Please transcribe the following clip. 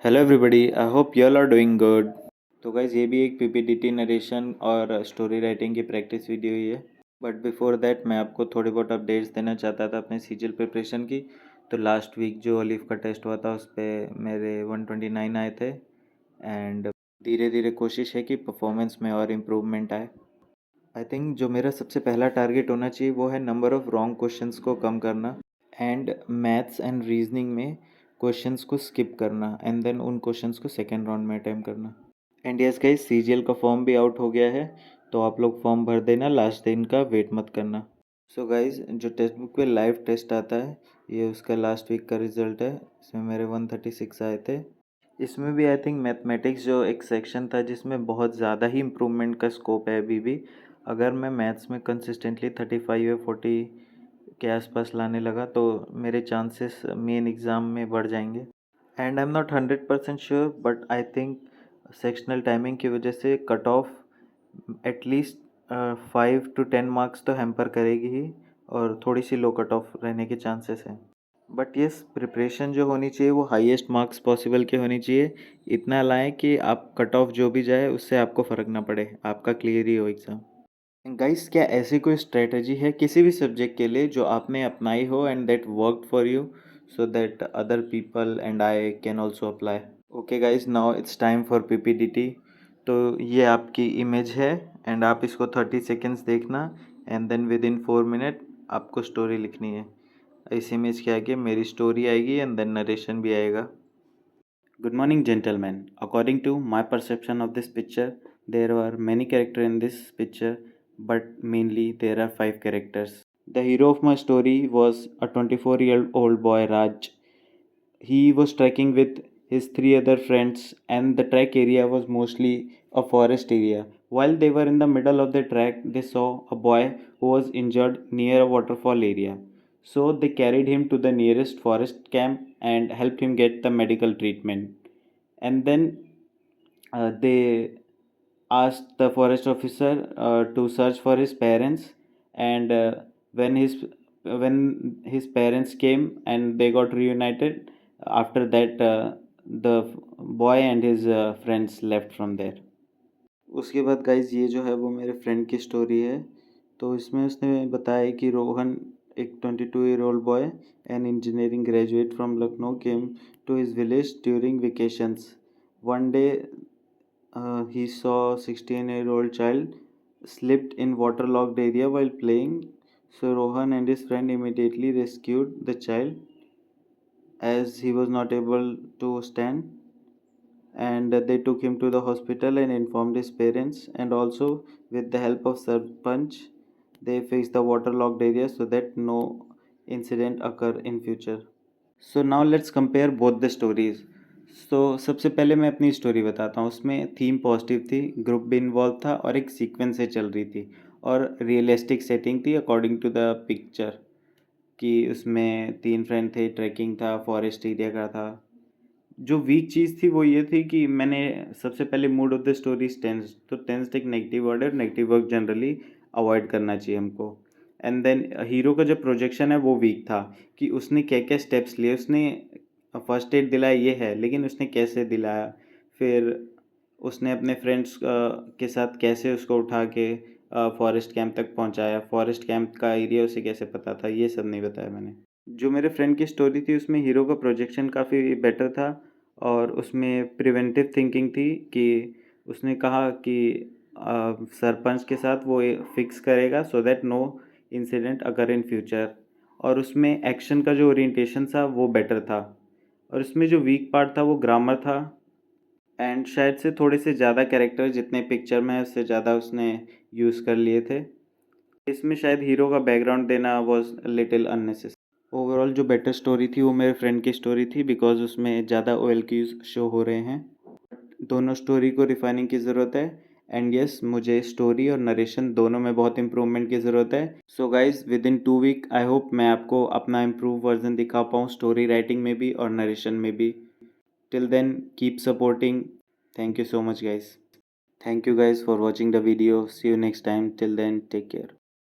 Hello everybody, I hope you all are doing good. तो guys ये भी एक पीपीटीटी नरेशन और स्टोरी राइटिंग की प्रैक्टिस वीडियो ही है। बट बिफोर दैट मैं आपको थोड़े बहुत अपडेट्स देना चाहता था अपने सीजीएल प्रिपरेशन की। तो लास्ट वीक जो ओलिव का टेस्ट हुआ था उस पर मेरे 129 आए थे। एंड धीरे धीरे कोशिश है कि परफॉर्मेंस में और इम्प्रूवमेंट आए। आई थिंक जो मेरा सबसे पहला टारगेट होना चाहिए वो है नंबर ऑफ़ रॉन्ग क्वेश्चंस को कम करना एंड मैथ्स एंड रीजनिंग में क्वेश्चंस को स्किप करना एंड देन उन क्वेश्चंस को सेकेंड राउंड में अटैम्प्ट करना। एंड यस गाइस, सीजीएल का फॉर्म भी आउट हो गया है, तो आप लोग फॉर्म भर देना, लास्ट दिन का वेट मत करना। सो गाइस, जो टेक्स्ट बुक पे लाइव टेस्ट आता है ये उसका लास्ट वीक का रिजल्ट है। इसमें मेरे 136 आए थे। इसमें भी आई थिंक मैथमेटिक्स जो एक सेक्शन था जिसमें बहुत ज़्यादा ही इम्प्रूवमेंट का स्कोप है अभी भी। अगर मैं मैथ्स में कंसिस्टेंटली 35 या 40 के आसपास लाने लगा तो मेरे चांसेस मेन एग्ज़ाम में बढ़ जाएंगे। And I am not 100% sure, but I think sectional timing की वजह से cut off at least 5 to 10 marks तो हैम्पर करेगी ही, और थोड़ी सी लो कट ऑफ रहने के चांसेस हैं। बट यस, प्रिपरेशन जो होनी चाहिए वो हाईएस्ट मार्क्स पॉसिबल की होनी चाहिए। इतना लाएं कि आप कट ऑफ जो भी जाए उससे आपको फ़र्क ना पड़े, आपका क्लियर ही हो एग्ज़ाम। गाइस, क्या ऐसी कोई स्ट्रेटजी है किसी भी सब्जेक्ट के लिए जो आपने अपनाई हो and that worked for you, so that other people and I can also apply? Okay guys, now it's time for PPTT. तो ये आपकी इमेज है एंड आप इसको 30 सेकेंड्स देखना and then within 4 minute आपको स्टोरी लिखनी है। इस इमेज के आगे मेरी स्टोरी आएगी एंड देन नरेशन भी आएगा। Good morning, gentlemen. According to my perception of this picture, there were many characters in this picture, but mainly there are 5 characters. The hero of my story was a 24-year-old boy, Raj. He was trekking with his 3 other friends, and the trek area was mostly a forest area. While they were in the middle of the trek, they saw a boy who was injured near a waterfall area. So they carried him to the nearest forest camp and helped him get the medical treatment. And then they asked the forest officer to search for his parents, and when his when his parents came and they got reunited, after that the boy and his friends left from there. उसके बाद guys ये जो है वो मेरे friend की story है। तो इसमें उसने बताया कि रोहन, एक 22-year-old boy an engineering graduate from Lucknow, came to his village during vacations. One day he saw a 16-year-old child slipped in waterlogged area while playing. So Rohan and his friend immediately rescued the child as he was not able to stand, and they took him to the hospital and informed his parents, and also with the help of Sarpanch they fixed the waterlogged area so that no incident occur in future. So now let's compare both the stories. तो सबसे पहले मैं अपनी story बताता हूँ। उसमें theme positive थी, group भी इन्वॉल्व था और एक सीक्वेंस से चल रही थी, और रियलिस्टिक सेटिंग थी अकॉर्डिंग टू द पिक्चर। कि उसमें 3 फ्रेंड थे, ट्रैकिंग था, फॉरेस्ट एरिया का था। जो वीक चीज़ थी वो ये थी कि मैंने सबसे पहले mood of the story tense, तो टेंस एक नेगेटिव वर्ड है, नेगेटिव वर्ड जनरली अवॉइड करना चाहिए हमको। एंड देन हीरो का जो प्रोजेक्शन है वो वीक था कि उसने क्या क्या स्टेप्स लिए। उसने फर्स्ट एड दिलाया ये है, लेकिन उसने कैसे दिलाया, फिर उसने अपने फ्रेंड्स के साथ कैसे उसको उठा के फॉरेस्ट कैंप तक पहुंचाया, फॉरेस्ट कैंप का एरिया उसे कैसे पता था, ये सब नहीं बताया मैंने। जो मेरे फ्रेंड की स्टोरी थी उसमें हीरो का प्रोजेक्शन काफ़ी बेटर था, और उसमें प्रिवेंटिव थिंकिंग थी कि उसने कहा कि सरपंच के साथ वो फिक्स करेगा सो दैट नो इंसिडेंट अगर इन फ्यूचर। और उसमें एक्शन का जो ओरिएंटेशन था वो बेटर था, और इसमें जो वीक पार्ट था वो ग्रामर था। एंड शायद से थोड़े से ज़्यादा कैरेक्टर जितने पिक्चर में है उससे ज़्यादा उसने यूज़ कर लिए थे। इसमें शायद हीरो का बैकग्राउंड देना वॉज लिटिल अननेसेसरी। ओवरऑल जो बेटर स्टोरी थी वो मेरे फ्रेंड की स्टोरी थी, बिकॉज उसमें ज़्यादा ओएल की शो हो रहे हैं। दोनों स्टोरी को रिफाइनिंग की ज़रूरत है। एंड यस, मुझे स्टोरी और नरेशन दोनों में बहुत इंप्रूवमेंट की ज़रूरत है। So guys, within 2 week I hope मैं आपको अपना इम्प्रूव वर्जन दिखा पाऊँ, स्टोरी राइटिंग में भी और नरेशन में भी। Till then keep supporting. Thank you so much guys. Thank you guys for watching the video. See you next time. Till then take care.